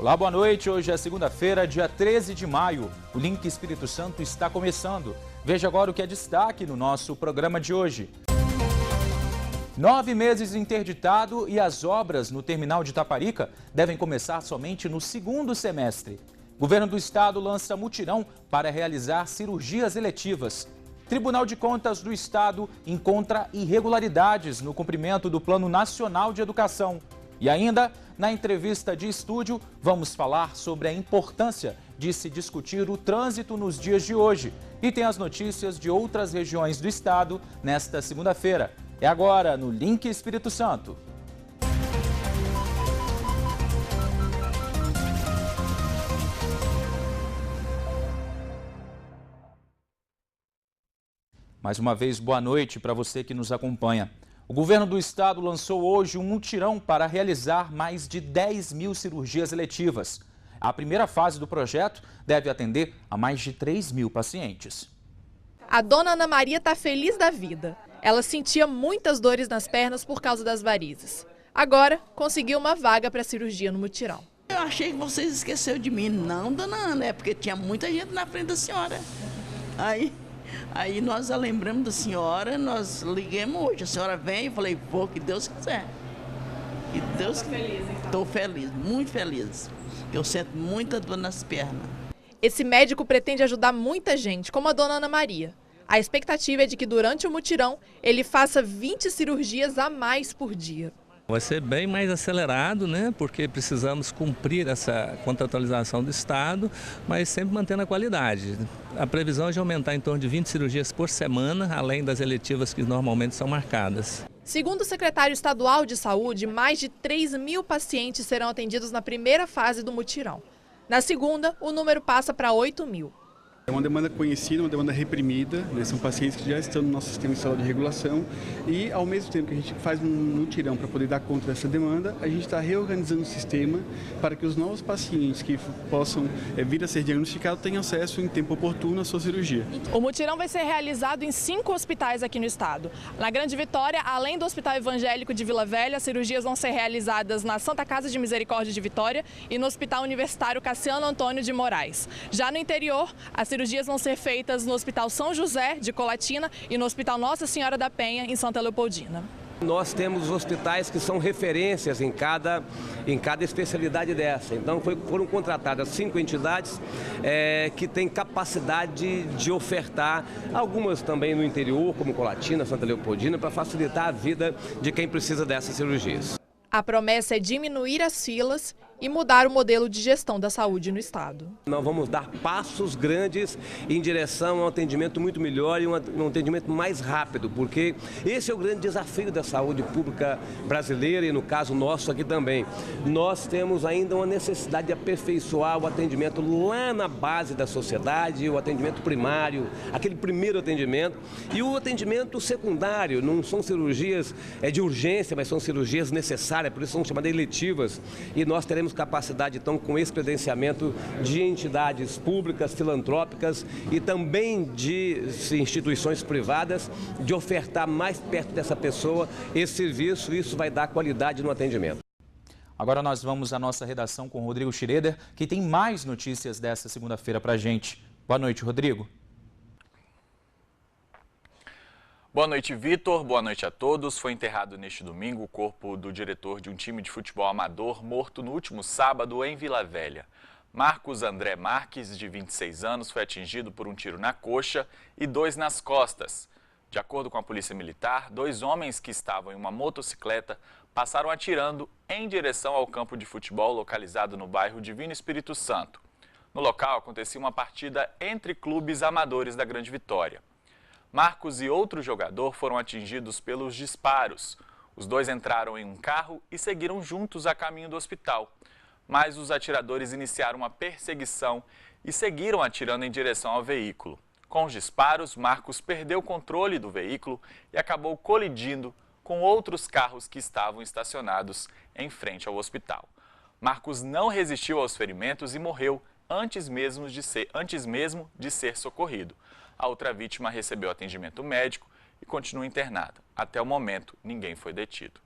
Olá, boa noite. Hoje é segunda-feira, dia 13 de maio. O Link Espírito Santo está começando. Veja agora o que é destaque no nosso programa de hoje. 9 meses interditado e as obras no terminal de Itaparica devem começar somente no segundo semestre. Governo do Estado lança mutirão para realizar cirurgias eletivas. Tribunal de Contas do Estado encontra irregularidades no cumprimento do Plano Nacional de Educação. E ainda, na entrevista de estúdio, vamos falar sobre a importância de se discutir o trânsito nos dias de hoje. E tem as notícias de outras regiões do estado nesta segunda-feira. É agora no Link Espírito Santo. Mais uma vez, boa noite para você que nos acompanha. O governo do estado lançou hoje um mutirão para realizar mais de 10 mil cirurgias eletivas. A primeira fase do projeto deve atender a mais de 3 mil pacientes. A dona Ana Maria está feliz da vida. Ela sentia muitas dores nas pernas por causa das varizes. Agora, conseguiu uma vaga para cirurgia no mutirão. Eu achei que vocês esqueceram de mim. Não, dona Ana, é porque tinha muita gente na frente da senhora. Aí nós a lembramos da senhora, nós ligamos hoje. A senhora vem, eu falei, vou, que Deus quiser. Que Deus quiser. Feliz, então. Estou feliz, muito feliz. Eu sinto muita dor nas pernas. Esse médico pretende ajudar muita gente, como a dona Ana Maria. A expectativa é de que durante o mutirão ele faça 20 cirurgias a mais por dia. Vai ser bem mais acelerado, né? Porque precisamos cumprir essa contratualização do Estado, mas sempre mantendo a qualidade. A previsão é de aumentar em torno de 20 cirurgias por semana, além das eletivas que normalmente são marcadas. Segundo o secretário estadual de saúde, mais de 3 mil pacientes serão atendidos na primeira fase do mutirão. Na segunda, o número passa para 8 mil. É uma demanda conhecida, uma demanda reprimida, né? São pacientes que já estão no nosso sistema estadual de regulação e, ao mesmo tempo que a gente faz um mutirão para poder dar conta dessa demanda, a gente está reorganizando o sistema para que os novos pacientes que possam vir a ser diagnosticados tenham acesso em tempo oportuno à sua cirurgia. O mutirão vai ser realizado em 5 hospitais aqui no estado. Na Grande Vitória, além do Hospital Evangélico de Vila Velha, as cirurgias vão ser realizadas na Santa Casa de Misericórdia de Vitória e no Hospital Universitário Cassiano Antônio de Moraes. Já no interior, as cirurgias vão ser feitas no Hospital São José de Colatina e no Hospital Nossa Senhora da Penha, em Santa Leopoldina. Nós temos hospitais que são referências em cada especialidade dessa. Então foram contratadas 5 entidades que têm capacidade de ofertar, algumas também no interior, como Colatina, Santa Leopoldina, para facilitar a vida de quem precisa dessas cirurgias. A promessa é diminuir as filas e mudar o modelo de gestão da saúde no estado. Nós vamos dar passos grandes em direção a um atendimento muito melhor e um atendimento mais rápido, porque esse é o grande desafio da saúde pública brasileira e, no caso nosso aqui também. Nós temos ainda uma necessidade de aperfeiçoar o atendimento lá na base da sociedade, o atendimento primário, aquele primeiro atendimento, e o atendimento secundário. Não são cirurgias de urgência, mas são cirurgias necessárias, por isso são chamadas eletivas, e nós teremos capacidade, então, com esse credenciamento de entidades públicas, filantrópicas e também de instituições privadas, de ofertar mais perto dessa pessoa esse serviço. Isso vai dar qualidade no atendimento. Agora nós vamos à nossa redação com o Rodrigo Schroeder, que tem mais notícias dessa segunda-feira para a gente. Boa noite, Rodrigo. Boa noite, Vitor. Boa noite a todos. Foi enterrado neste domingo o corpo do diretor de um time de futebol amador morto no último sábado em Vila Velha. Marcos André Marques, de 26 anos, foi atingido por um tiro na coxa e 2 nas costas. De acordo com a Polícia Militar, 2 homens que estavam em uma motocicleta passaram atirando em direção ao campo de futebol localizado no bairro Divino Espírito Santo. No local acontecia uma partida entre clubes amadores da Grande Vitória. Marcos e outro jogador foram atingidos pelos disparos. Os 2 entraram em um carro e seguiram juntos a caminho do hospital. Mas os atiradores iniciaram uma perseguição e seguiram atirando em direção ao veículo. Com os disparos, Marcos perdeu o controle do veículo e acabou colidindo com outros carros que estavam estacionados em frente ao hospital. Marcos não resistiu aos ferimentos e morreu antes mesmo de ser socorrido. A outra vítima recebeu atendimento médico e continua internada. Até o momento, ninguém foi detido.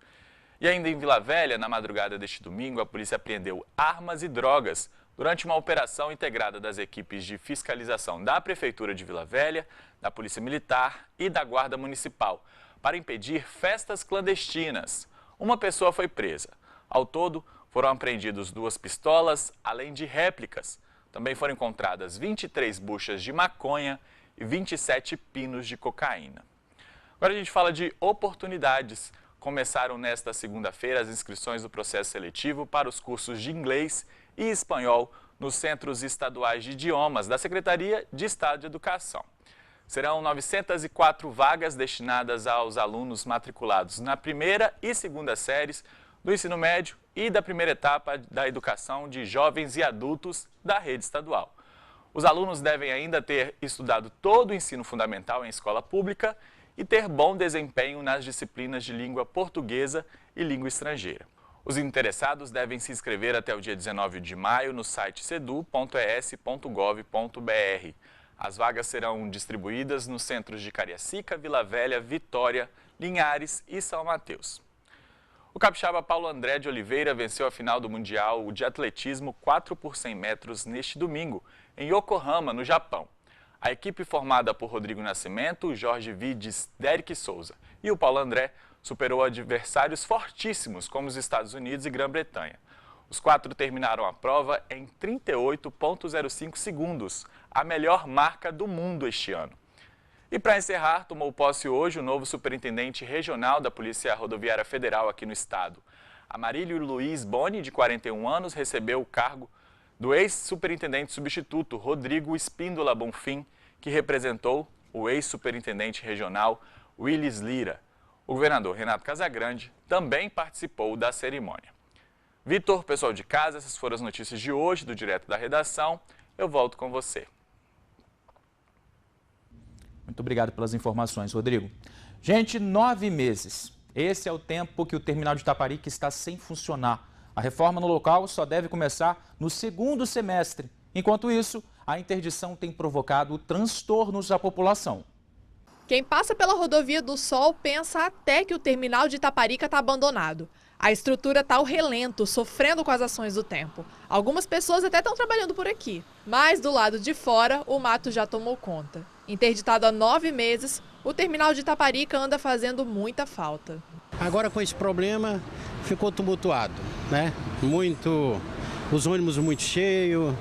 E ainda em Vila Velha, na madrugada deste domingo, a polícia apreendeu armas e drogas durante uma operação integrada das equipes de fiscalização da Prefeitura de Vila Velha, da Polícia Militar e da Guarda Municipal, para impedir festas clandestinas. Uma pessoa foi presa. Ao todo, foram apreendidos 2 pistolas, além de réplicas. Também foram encontradas 23 buchas de maconha e 27 pinos de cocaína. Agora a gente fala de oportunidades. Começaram nesta segunda-feira as inscrições do processo seletivo para os cursos de inglês e espanhol nos Centros Estaduais de Idiomas da Secretaria de Estado de Educação. Serão 904 vagas destinadas aos alunos matriculados na primeira e segunda séries do ensino médio e da primeira etapa da educação de jovens e adultos da rede estadual. Os alunos devem ainda ter estudado todo o ensino fundamental em escola pública e ter bom desempenho nas disciplinas de língua portuguesa e língua estrangeira. Os interessados devem se inscrever até o dia 19 de maio no site sedu.es.gov.br. As vagas serão distribuídas nos centros de Cariacica, Vila Velha, Vitória, Linhares e São Mateus. O capixaba Paulo André de Oliveira venceu a final do Mundial de Atletismo 4 por 100 metros neste domingo, em Yokohama, no Japão. A equipe formada por Rodrigo Nascimento, Jorge Vides, Derek Souza e o Paulo André superou adversários fortíssimos como os Estados Unidos e Grã-Bretanha. Os 4 terminaram a prova em 38,05 segundos, a melhor marca do mundo este ano. E para encerrar, tomou posse hoje o novo superintendente regional da Polícia Rodoviária Federal aqui no estado. Amarílio Luiz Boni, de 41 anos, recebeu o cargo do ex-superintendente substituto Rodrigo Espíndola Bonfim, que representou o ex-superintendente regional Willis Lira. O governador Renato Casagrande também participou da cerimônia. Vitor, pessoal de casa, essas foram as notícias de hoje do Direto da Redação. Eu volto com você. Muito obrigado pelas informações, Rodrigo. Gente, 9 meses. Esse é o tempo que o terminal de Itaparica está sem funcionar. A reforma no local só deve começar no segundo semestre. Enquanto isso, a interdição tem provocado transtornos à população. Quem passa pela Rodovia do Sol pensa até que o terminal de Itaparica está abandonado. A estrutura está ao relento, sofrendo com as ações do tempo. Algumas pessoas até estão trabalhando por aqui. Mas do lado de fora, o mato já tomou conta. Interditado há 9 meses, o terminal de Itaparica anda fazendo muita falta. Agora com esse problema ficou tumultuado, né? Os ônibus muito cheios,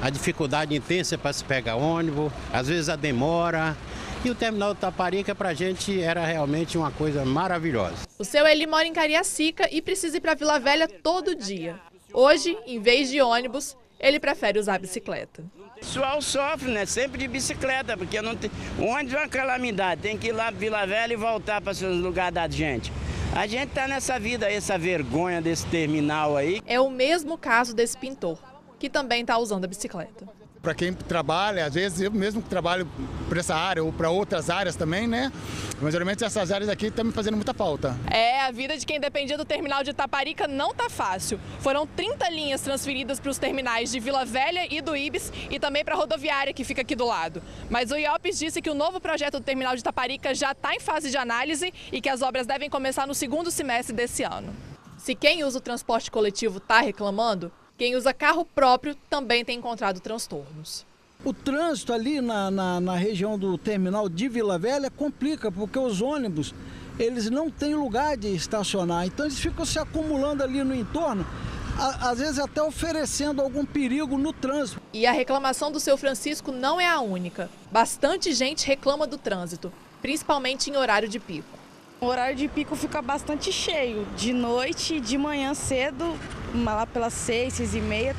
a dificuldade intensa para se pegar ônibus, às vezes a demora. E o terminal de Itaparica para a gente era realmente uma coisa maravilhosa. O seu Eli mora em Cariacica e precisa ir para Vila Velha todo dia. Hoje, em vez de ônibus, ele prefere usar a bicicleta. O pessoal sofre, né? Sempre de bicicleta, porque não tem... o ônibus é uma calamidade. Tem que ir lá para Vila Velha e voltar para os lugares da gente. A gente está nessa vida, essa vergonha desse terminal aí. É o mesmo caso desse pintor, que também está usando a bicicleta. Para quem trabalha, às vezes eu mesmo que trabalho para essa área ou para outras áreas também, né? Mas geralmente essas áreas aqui estão me fazendo muita falta. A vida de quem dependia do terminal de Itaparica não tá fácil. Foram 30 linhas transferidas para os terminais de Vila Velha e do Ibis e também para a rodoviária que fica aqui do lado. Mas o IOPS disse que o novo projeto do terminal de Itaparica já está em fase de análise e que as obras devem começar no segundo semestre desse ano. Se quem usa o transporte coletivo está reclamando, quem usa carro próprio também tem encontrado transtornos. O trânsito ali na região do terminal de Vila Velha complica, porque os ônibus eles não têm lugar de estacionar, então eles ficam se acumulando ali no entorno, às vezes até oferecendo algum perigo no trânsito. E a reclamação do seu Francisco não é a única. Bastante gente reclama do trânsito, principalmente em horário de pico. O horário de pico fica bastante cheio, de noite e de manhã cedo, lá pelas 6, 6h30,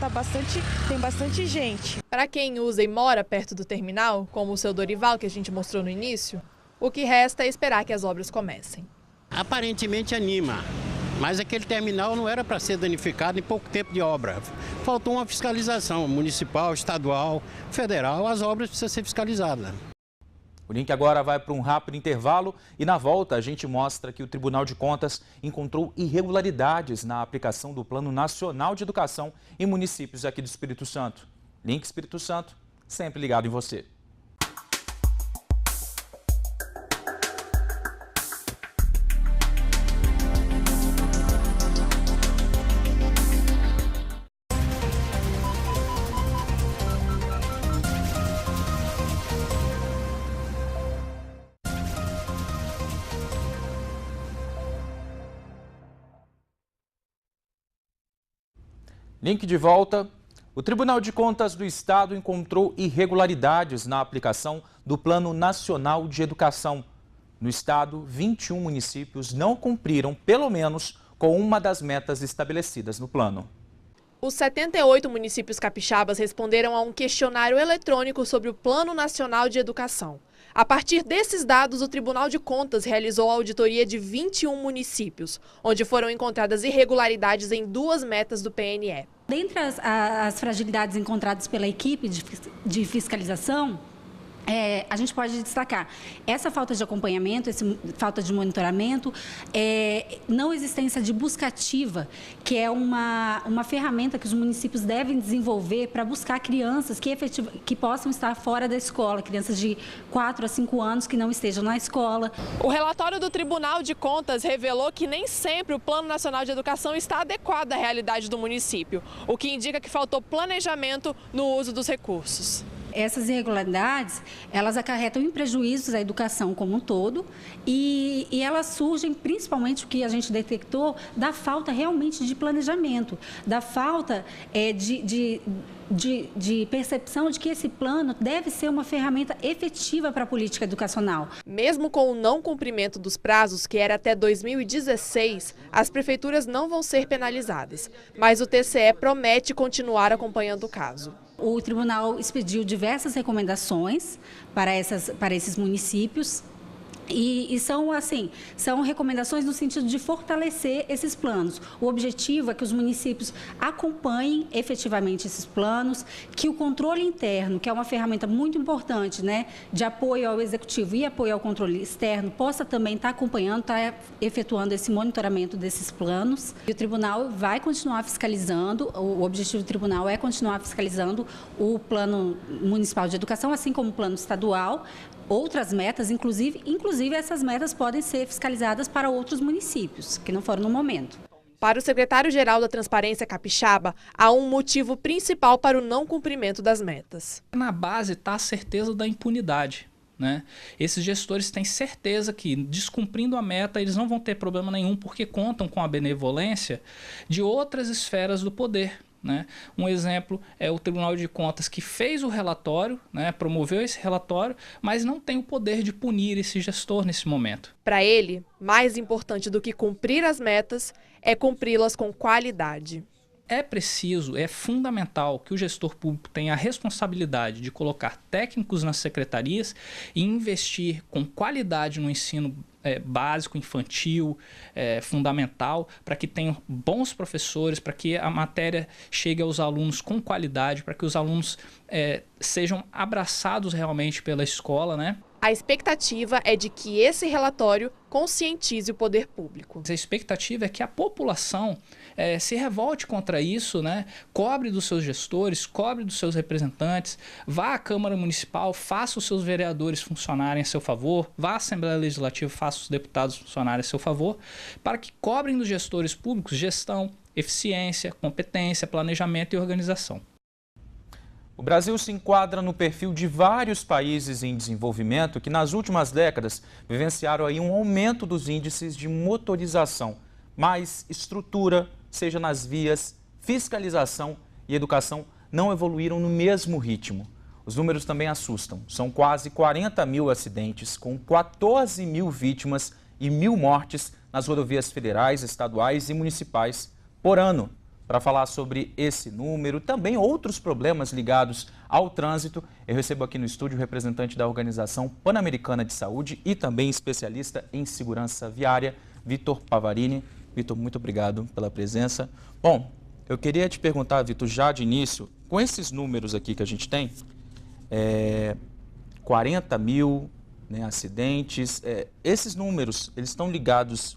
tem bastante gente. Para quem usa e mora perto do terminal, como o seu Dorival, que a gente mostrou no início, o que resta é esperar que as obras comecem. Aparentemente anima, mas aquele terminal não era para ser danificado em pouco tempo de obra. Faltou uma fiscalização municipal, estadual, federal, as obras precisam ser fiscalizadas. O link agora vai para um rápido intervalo e na volta a gente mostra que o Tribunal de Contas encontrou irregularidades na aplicação do Plano Nacional de Educação em municípios aqui do Espírito Santo. Link Espírito Santo, sempre ligado em você. Link de volta. O Tribunal de Contas do Estado encontrou irregularidades na aplicação do Plano Nacional de Educação. No estado, 21 municípios não cumpriram, pelo menos, com uma das metas estabelecidas no plano. Os 78 municípios capixabas responderam a um questionário eletrônico sobre o Plano Nacional de Educação. A partir desses dados, o Tribunal de Contas realizou a auditoria de 21 municípios, onde foram encontradas irregularidades em 2 metas do PNE. Dentre as fragilidades encontradas pela equipe de fiscalização, a gente pode destacar essa falta de acompanhamento, essa falta de monitoramento, não existência de busca ativa, que é uma ferramenta que os municípios devem desenvolver para buscar crianças que possam estar fora da escola, crianças de 4 a 5 anos que não estejam na escola. O relatório do Tribunal de Contas revelou que nem sempre o Plano Nacional de Educação está adequado à realidade do município, o que indica que faltou planejamento no uso dos recursos. Essas irregularidades, elas acarretam em prejuízos à educação como um todo e elas surgem principalmente, o que a gente detectou, da falta realmente de planejamento, da falta de percepção de que esse plano deve ser uma ferramenta efetiva para a política educacional. Mesmo com o não cumprimento dos prazos, que era até 2016, as prefeituras não vão ser penalizadas, mas o TCE promete continuar acompanhando o caso. O tribunal expediu diversas recomendações para esses municípios e são recomendações no sentido de fortalecer esses planos. O objetivo é que os municípios acompanhem efetivamente esses planos, que o controle interno, que é uma ferramenta muito importante, né, de apoio ao executivo e apoio ao controle externo, possa também estar acompanhando, estar efetuando esse monitoramento desses planos. E o tribunal vai continuar fiscalizando, o objetivo do tribunal é continuar fiscalizando o Plano Municipal de Educação, assim como o Plano Estadual, outras metas, inclusive essas metas podem ser fiscalizadas para outros municípios, que não foram no momento. Para o secretário-geral da Transparência Capixaba, há um motivo principal para o não cumprimento das metas. Na base está a certeza da impunidade, né? Esses gestores têm certeza que, descumprindo a meta, eles não vão ter problema nenhum, porque contam com a benevolência de outras esferas do poder. Né? Um exemplo é o Tribunal de Contas, que fez o relatório, né, promoveu esse relatório, mas não tem o poder de punir esse gestor nesse momento. Para ele, mais importante do que cumprir as metas é cumpri-las com qualidade. É preciso, é fundamental que o gestor público tenha a responsabilidade de colocar técnicos nas secretarias e investir com qualidade no ensino básico, infantil, fundamental, para que tenham bons professores, para que a matéria chegue aos alunos com qualidade, para que os alunos sejam abraçados realmente pela escola, né? A expectativa é de que esse relatório conscientize o poder público. A expectativa é que a população se revolte contra isso, né? Cobre dos seus gestores, cobre dos seus representantes, vá à Câmara Municipal, faça os seus vereadores funcionarem a seu favor, vá à Assembleia Legislativa, faça os deputados funcionarem a seu favor, para que cobrem dos gestores públicos gestão, eficiência, competência, planejamento e organização. O Brasil se enquadra no perfil de vários países em desenvolvimento que nas últimas décadas vivenciaram aí um aumento dos índices de motorização, mas estrutura, seja nas vias, fiscalização e educação não evoluíram no mesmo ritmo. Os números também assustam. São quase 40 mil acidentes, com 14 mil vítimas e 1.000 mortes nas rodovias federais, estaduais e municipais por ano. Para falar sobre esse número, também outros problemas ligados ao trânsito, eu recebo aqui no estúdio o representante da Organização Pan-Americana de Saúde e também especialista em segurança viária, Vitor Pavarini. Vitor, muito obrigado pela presença. Bom, eu queria te perguntar, Vitor, já de início, com esses números aqui que a gente tem, 40 mil, né, acidentes, esses números, eles estão ligados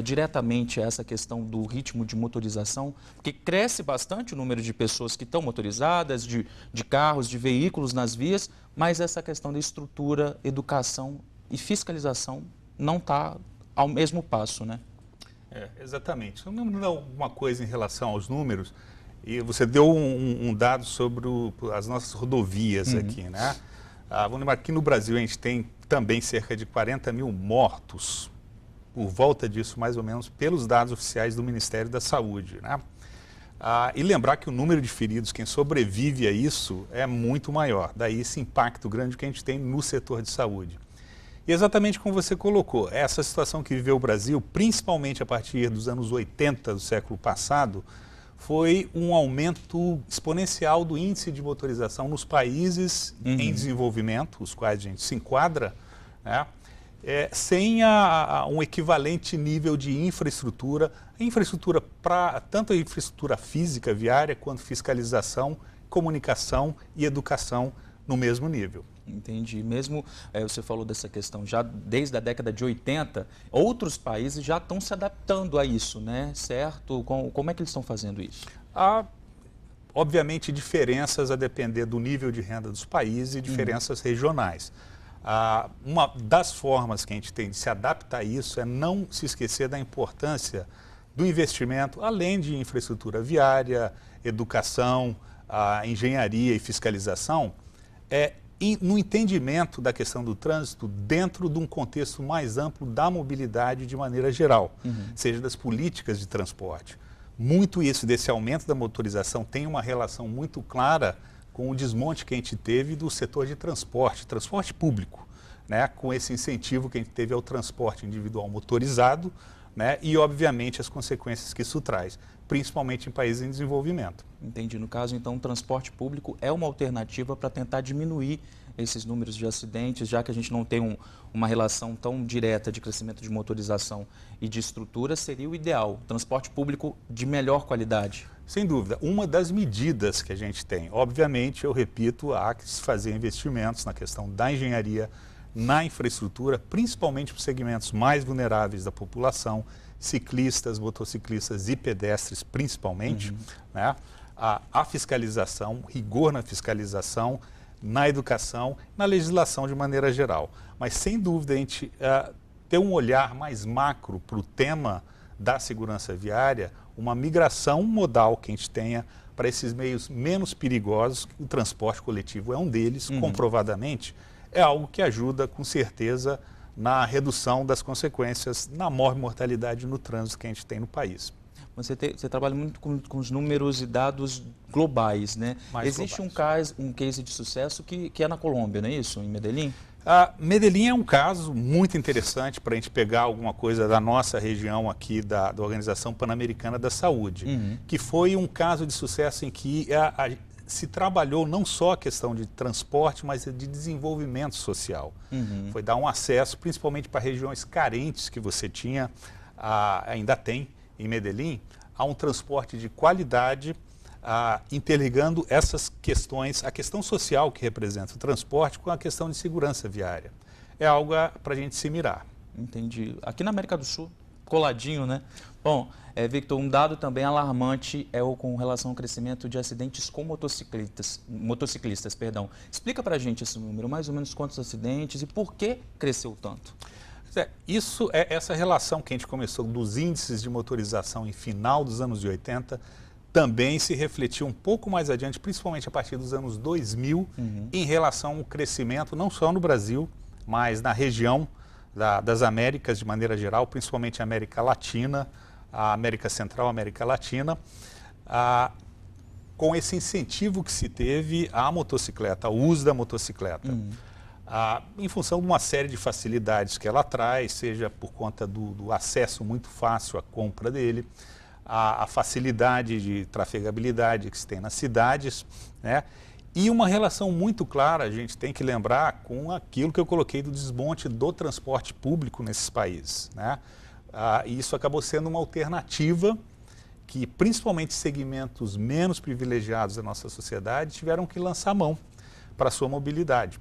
diretamente a essa questão do ritmo de motorização, porque cresce bastante o número de pessoas que estão motorizadas, de carros, de veículos nas vias, mas essa questão da estrutura, educação e fiscalização não está ao mesmo passo, né? Exatamente. Eu não alguma coisa em relação aos números, e você deu um dado sobre as nossas rodovias aqui, né? Vamos lembrar que no Brasil a gente tem também cerca de 40 mil mortos, por volta disso, mais ou menos, pelos dados oficiais do Ministério da Saúde, né? E lembrar que o número de feridos, quem sobrevive a isso, é muito maior. Daí esse impacto grande que a gente tem no setor de saúde. E exatamente como você colocou, essa situação que viveu o Brasil, principalmente a partir dos anos 80 do século passado, foi um aumento exponencial do índice de motorização nos países em desenvolvimento, os quais a gente se enquadra, né? Sem um equivalente nível de infraestrutura, tanto a infraestrutura física viária, quanto fiscalização, comunicação e educação no mesmo nível. Entendi. Mesmo, você falou dessa questão, já desde a década de 80, outros países já estão se adaptando a isso, né? Certo? Como é que eles estão fazendo isso? Há, obviamente, diferenças a depender do nível de renda dos países e diferenças regionais. Uma das formas que a gente tem de se adaptar a isso é não se esquecer da importância do investimento, além de infraestrutura viária, educação, engenharia e fiscalização, no entendimento da questão do trânsito dentro de um contexto mais amplo da mobilidade de maneira geral, seja das políticas de transporte. Muito isso desse aumento da motorização tem uma relação muito clara com o desmonte que a gente teve do setor de transporte público, né? Com esse incentivo que a gente teve ao transporte individual motorizado, né? E, obviamente, as consequências que isso traz, principalmente em países em desenvolvimento. Entendi. No caso, então, o transporte público é uma alternativa para tentar diminuir esses números de acidentes, já que a gente não tem uma relação tão direta de crescimento de motorização e de estrutura, seria o ideal, transporte público de melhor qualidade. Sem dúvida. Uma das medidas que a gente tem, obviamente, eu repito, há que se fazer investimentos na questão da engenharia, na infraestrutura, principalmente para os segmentos mais vulneráveis da população, ciclistas, motociclistas e pedestres principalmente, né? A fiscalização, rigor na fiscalização, na educação, na legislação de maneira geral. Mas, sem dúvida, a gente ter um olhar mais macro para o tema da segurança viária, uma migração modal que a gente tenha para esses meios menos perigosos, o transporte coletivo é um deles, comprovadamente, é algo que ajuda, com certeza, na redução das consequências na mortalidade no trânsito que a gente tem no país. Você trabalha muito com os números e dados globais, né? Existe um case de sucesso que é na Colômbia, não é isso? Em Medellín? Medellín é um caso muito interessante para a gente pegar alguma coisa da nossa região aqui, da Organização Pan-Americana da Saúde, que foi um caso de sucesso em que se trabalhou não só a questão de transporte, mas de desenvolvimento social. Foi dar um acesso, principalmente para regiões carentes que você tinha, ainda tem em Medellín, a um transporte de qualidade, interligando essas questões, a questão social que representa o transporte com a questão de segurança viária. É algo para a gente se mirar. Entendi. Aqui na América do Sul, coladinho, né? Bom, Victor, um dado também alarmante é com relação ao crescimento de acidentes com motociclistas. Explica para a gente esse número, mais ou menos quantos acidentes e por que cresceu tanto? Isso essa relação que a gente começou dos índices de motorização em final dos anos 80, também se refletiu um pouco mais adiante, principalmente a partir dos anos 2000, em relação ao crescimento, não só no Brasil, mas na região das Américas de maneira geral, principalmente a América Latina, a América Central, a América Latina, com esse incentivo que se teve à motocicleta, ao uso da motocicleta. Em função de uma série de facilidades que ela traz, seja por conta do acesso muito fácil à compra dele, a facilidade de trafegabilidade que se tem nas cidades, né? E uma relação muito clara, a gente tem que lembrar, com aquilo que eu coloquei do desmonte do transporte público nesses países, né? E isso acabou sendo uma alternativa que, principalmente segmentos menos privilegiados da nossa sociedade, tiveram que lançar mão para a sua mobilidade.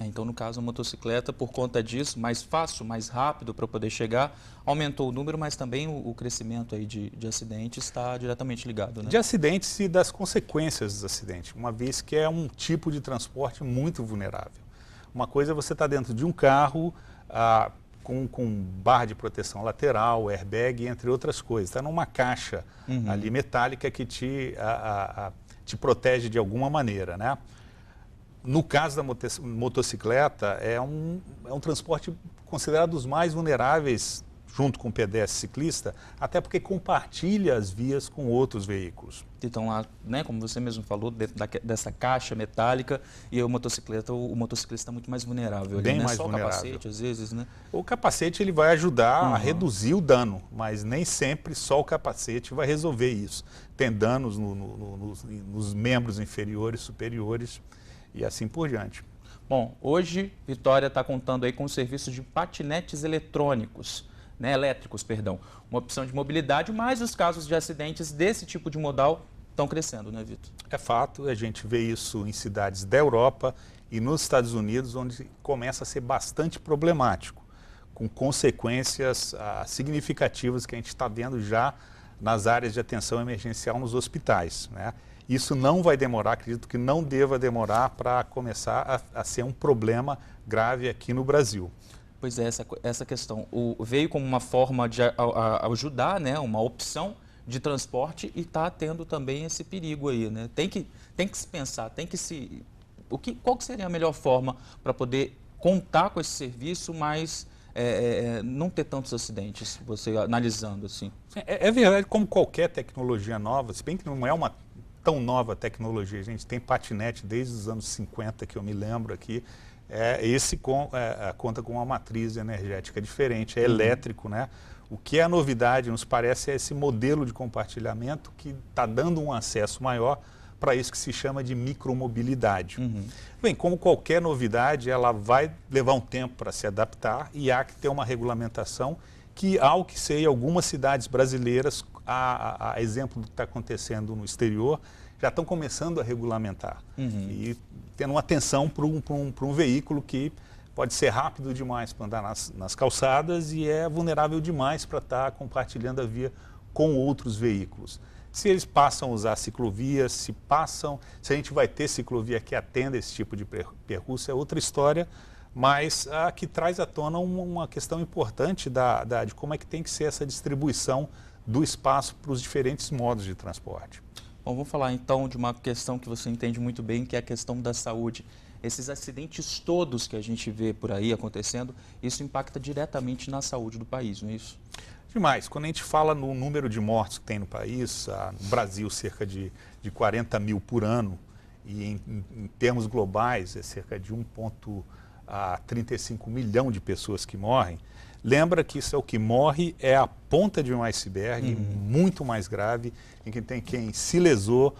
Então, no caso, a motocicleta, por conta disso, mais fácil, mais rápido para poder chegar, aumentou o número, mas também o crescimento aí de acidentes está diretamente ligado, né? De acidentes e das consequências dos acidentes, uma vez que é um tipo de transporte muito vulnerável. Uma coisa é você estar dentro de um carro com barra de proteção lateral, airbag, entre outras coisas. Está numa caixa ali metálica que te protege de alguma maneira, né? No caso da motocicleta, é um transporte considerado os mais vulneráveis, junto com o pedestre ciclista, até porque compartilha as vias com outros veículos. Então lá, né, como você mesmo falou, dentro dessa caixa metálica, e o motociclista está muito mais vulnerável. Bem né? mais Só vulnerável. O capacete, às vezes, né? O capacete ele vai ajudar a reduzir o dano, mas nem sempre só o capacete vai resolver isso. Tem danos nos membros inferiores, superiores e assim por diante. Bom, hoje Vitória está contando aí com o serviço de patinetes elétricos, uma opção de mobilidade, mas os casos de acidentes desse tipo de modal estão crescendo, né, Vitor? É fato, a gente vê isso em cidades da Europa e nos Estados Unidos, onde começa a ser bastante problemático, com consequências significativas que a gente está vendo já nas áreas de atenção emergencial nos hospitais, né? Isso não vai demorar, acredito que não deva demorar para começar a ser um problema grave aqui no Brasil. Pois é, essa questão veio como uma forma de ajudar, né, uma opção de transporte e está tendo também esse perigo aí, né? Tem que se pensar, qual que seria a melhor forma para poder contar com esse serviço, mas não ter tantos acidentes, você analisando assim? É verdade, como qualquer tecnologia nova, se bem que não é uma tão nova tecnologia, a gente tem patinete desde os anos 50, que eu me lembro aqui, conta com uma matriz energética diferente, é elétrico, né? O que é a novidade, nos parece, é esse modelo de compartilhamento que está dando um acesso maior para isso que se chama de micromobilidade. Bem, como qualquer novidade, ela vai levar um tempo para se adaptar e há que ter uma regulamentação que, ao que sei, algumas cidades brasileiras, a exemplo do que está acontecendo no exterior, já estão começando a regulamentar e tendo uma atenção para um veículo que pode ser rápido demais para andar nas calçadas e é vulnerável demais para estar compartilhando a via com outros veículos. Se eles passam a usar ciclovias, se a gente vai ter ciclovia que atenda esse tipo de percurso é outra história, mas que traz à tona uma questão importante de como é que tem que ser essa distribuição do espaço para os diferentes modos de transporte. Bom, vamos falar então de uma questão que você entende muito bem, que é a questão da saúde. Esses acidentes todos que a gente vê por aí acontecendo, isso impacta diretamente na saúde do país, não é isso? Demais. Quando a gente fala no número de mortes que tem no país, no Brasil cerca de 40 mil por ano, e em termos globais é cerca de 1,35 milhão de pessoas que morrem, lembra que isso é o que morre, é a ponta de um iceberg muito mais grave, em que tem quem se lesou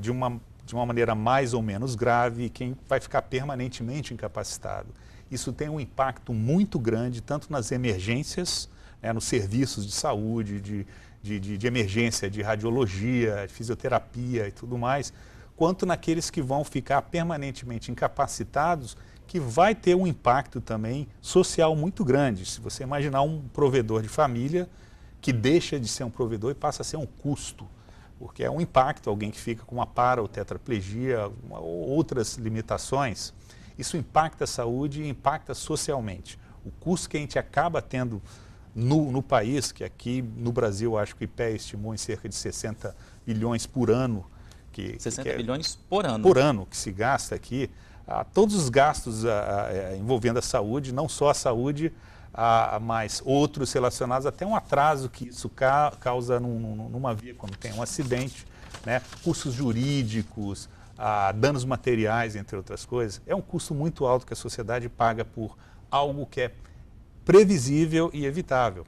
de uma maneira mais ou menos grave e quem vai ficar permanentemente incapacitado. Isso tem um impacto muito grande, tanto nas emergências, nos serviços de saúde, de emergência, de radiologia, de fisioterapia e tudo mais, quanto naqueles que vão ficar permanentemente incapacitados, que vai ter um impacto também social muito grande. Se você imaginar um provedor de família que deixa de ser um provedor e passa a ser um custo, porque é um impacto, alguém que fica com uma para ou tetraplegia ou outras limitações, isso impacta a saúde e impacta socialmente. O custo que a gente acaba tendo no país, que aqui no Brasil acho que o IPEA estimou em cerca de 60 bilhões por ano. 60 bilhões por ano? Por ano que se gasta aqui. Todos os gastos envolvendo a saúde, não só a saúde, mas outros relacionados, até um atraso que isso causa numa via quando tem um acidente, né? Custos jurídicos, danos materiais, entre outras coisas. É um custo muito alto que a sociedade paga por algo que é previsível e evitável.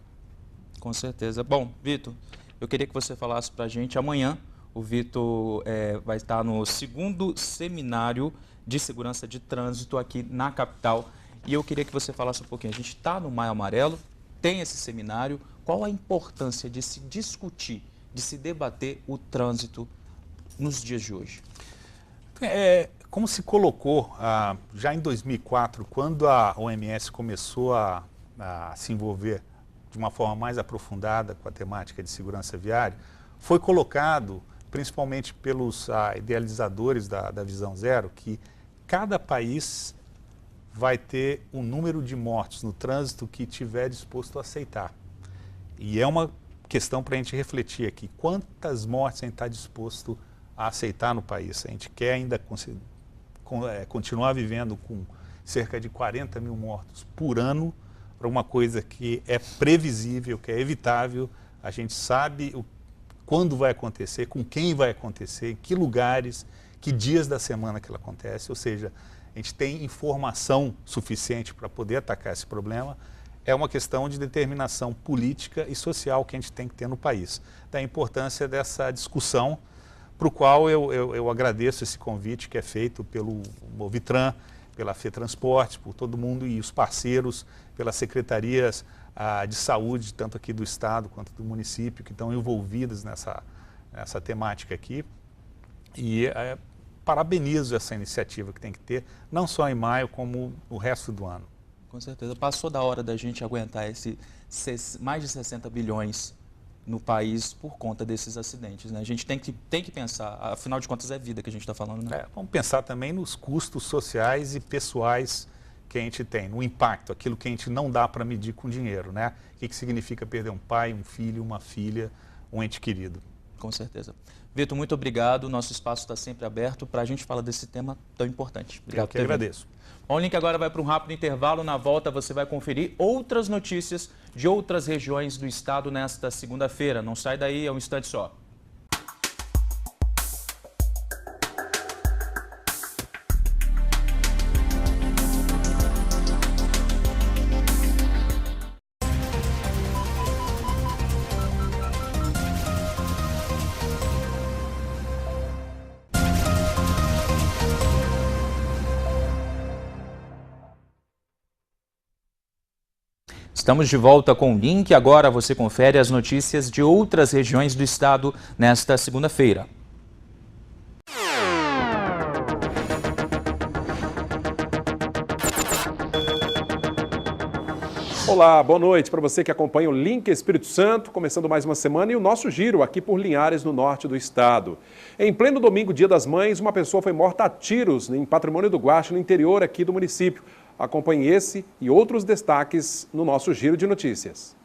Com certeza. Bom, Vitor, eu queria que você falasse para a gente amanhã. O Vitor vai estar no 2º seminário de segurança de trânsito aqui na capital. E eu queria que você falasse um pouquinho. A gente está no Maio Amarelo, tem esse seminário. Qual a importância de se discutir, de se debater o trânsito nos dias de hoje? Como se colocou já em 2004, quando a OMS começou a se envolver de uma forma mais aprofundada com a temática de segurança viária, foi colocado, principalmente pelos idealizadores da Visão Zero, que cada país vai ter um número de mortos no trânsito que estiver disposto a aceitar. E é uma questão para a gente refletir aqui. Quantas mortes a gente está disposto a aceitar no país? A gente quer ainda continuar vivendo com cerca de 40 mil mortos por ano, para uma coisa que é previsível, que é evitável. A gente sabe quando vai acontecer, com quem vai acontecer, em que lugares, que dias da semana que ela acontece. Ou seja, a gente tem informação suficiente para poder atacar esse problema. É uma questão de determinação política e social que a gente tem que ter no país. Da importância dessa discussão, para o qual eu agradeço esse convite que é feito pelo Movitran, pela FETransporte, por todo mundo e os parceiros, pelas secretarias de saúde, tanto aqui do estado quanto do município, que estão envolvidas nessa temática aqui. E parabenizo essa iniciativa que tem que ter, não só em maio, como o resto do ano. Com certeza. Passou da hora da gente aguentar mais de 60 bilhões no país por conta desses acidentes, né? A gente tem que pensar, afinal de contas é vida que a gente está falando, né? Vamos pensar também nos custos sociais e pessoais que a gente tem, no impacto, aquilo que a gente não dá para medir com dinheiro, né? O que significa perder um pai, um filho, uma filha, um ente querido. Com certeza. Vitor, muito obrigado. Nosso espaço está sempre aberto para a gente falar desse tema tão importante. Obrigado. Eu que agradeço. Bom, o link agora vai para um rápido intervalo. Na volta você vai conferir outras notícias de outras regiões do estado nesta segunda-feira. Não sai daí, é um instante só. Estamos de volta com o link. Agora você confere as notícias de outras regiões do estado nesta segunda-feira. Olá, boa noite para você que acompanha o Link Espírito Santo, começando mais uma semana e o nosso giro aqui por Linhares, no norte do estado. Em pleno domingo, Dia das Mães, uma pessoa foi morta a tiros em Patrimônio do Guache, no interior aqui do município. Acompanhe esse e outros destaques no nosso Giro de Notícias.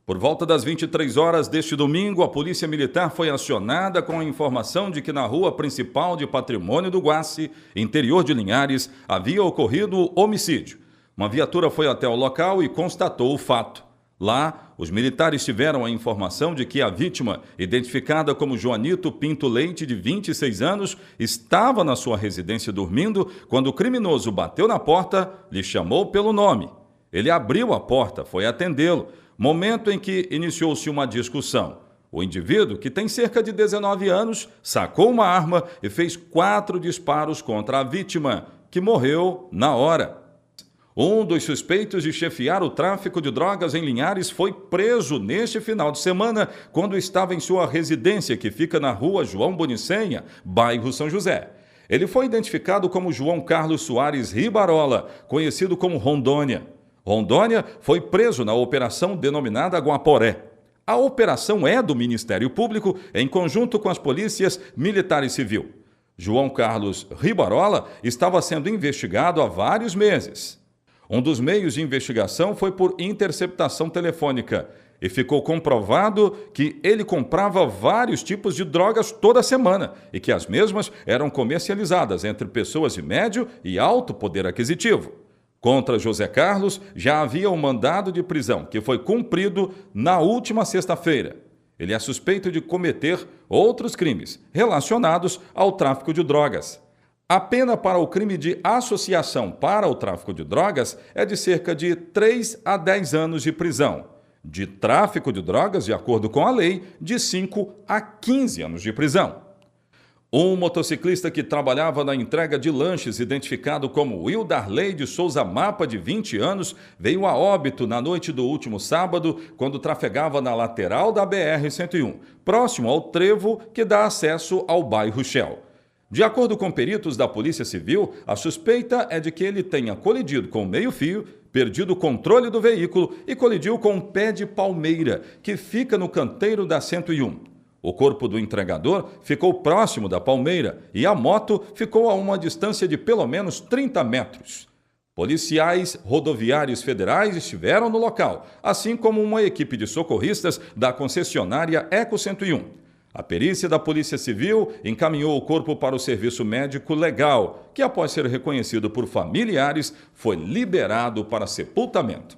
Por volta das 23 horas deste domingo, a Polícia Militar foi acionada com a informação de que na rua principal de Patrimônio do Guache, interior de Linhares, havia ocorrido homicídio. Uma viatura foi até o local e constatou o fato. Lá, os militares tiveram a informação de que a vítima, identificada como Joanito Pinto Leite, de 26 anos, estava na sua residência dormindo quando o criminoso bateu na porta, lhe chamou pelo nome. Ele abriu a porta, foi atendê-lo, momento em que iniciou-se uma discussão. O indivíduo, que tem cerca de 19 anos, sacou uma arma e fez 4 disparos contra a vítima, que morreu na hora. Um dos suspeitos de chefiar o tráfico de drogas em Linhares foi preso neste final de semana quando estava em sua residência, que fica na rua João Bonicenha, bairro São José. Ele foi identificado como João Carlos Soares Ribarola, conhecido como Rondônia. Rondônia foi preso na operação denominada Guaporé. A operação é do Ministério Público em conjunto com as polícias militar e civil. João Carlos Ribarola estava sendo investigado há vários meses. Um dos meios de investigação foi por interceptação telefônica e ficou comprovado que ele comprava vários tipos de drogas toda semana e que as mesmas eram comercializadas entre pessoas de médio e alto poder aquisitivo. Contra José Carlos já havia um mandado de prisão que foi cumprido na última sexta-feira. Ele é suspeito de cometer outros crimes relacionados ao tráfico de drogas. A pena para o crime de associação para o tráfico de drogas é de cerca de 3 a 10 anos de prisão. De tráfico de drogas, de acordo com a lei, de 5 a 15 anos de prisão. Um motociclista que trabalhava na entrega de lanches, identificado como Wildarley de Souza Mapa, de 20 anos, veio a óbito na noite do último sábado, quando trafegava na lateral da BR-101, próximo ao trevo que dá acesso ao bairro Shell. De acordo com peritos da Polícia Civil, a suspeita é de que ele tenha colidido com o meio-fio, perdido o controle do veículo e colidiu com um pé de palmeira, que fica no canteiro da 101. O corpo do entregador ficou próximo da palmeira e a moto ficou a uma distância de pelo menos 30 metros. Policiais rodoviários federais estiveram no local, assim como uma equipe de socorristas da concessionária Eco 101. A perícia da Polícia Civil encaminhou o corpo para o serviço médico legal, que após ser reconhecido por familiares, foi liberado para sepultamento.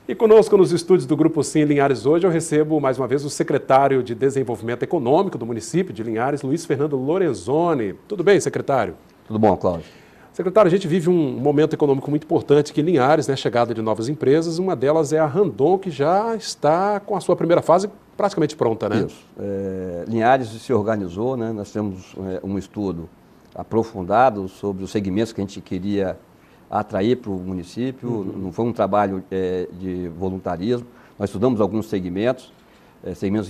E conosco nos estúdios do Grupo Sim Linhares hoje eu recebo mais uma vez o secretário de Desenvolvimento Econômico do município de Linhares, Luiz Fernando Lorenzoni. Tudo bem, secretário? Tudo bom, Cláudio. Secretário, a gente vive um momento econômico muito importante aqui em Linhares, né? Chegada de novas empresas, uma delas é a Randon, que já está com a sua primeira fase praticamente pronta, né? Isso. Linhares se organizou, né? Nós temos um estudo aprofundado sobre os segmentos que a gente queria atrair para o município. Não foi um trabalho de voluntarismo. Nós estudamos alguns segmentos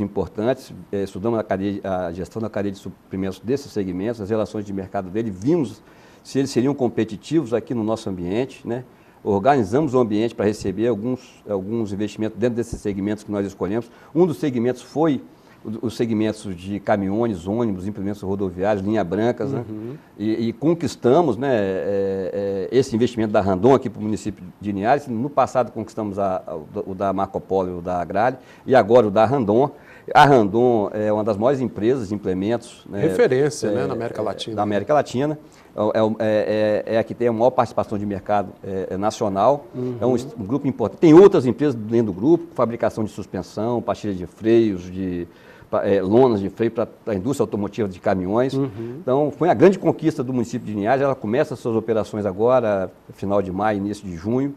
importantes, estudamos a gestão da cadeia de suprimentos desses segmentos, as relações de mercado dele, vimos se eles seriam competitivos aqui no nosso ambiente, né? Organizamos o ambiente para receber alguns investimentos dentro desses segmentos que nós escolhemos. Um dos segmentos foi os segmentos de caminhões, ônibus, implementos rodoviários, linhas brancas, né? E conquistamos, né, esse investimento da Randon aqui para o município de Linhares. No passado conquistamos o da Marco Polo e o da Agrália, e agora o da Randon. A Randon é uma das maiores empresas de implementos, né, referência, né, na América Latina. Da América Latina. É a que tem a maior participação de mercado nacional. É um grupo importante. Tem outras empresas dentro do grupo, fabricação de suspensão, pastilha de freios, lonas de freio para a indústria automotiva de caminhões. Então, foi a grande conquista do município de Linhares. Ela começa suas operações agora, final de maio, início de junho,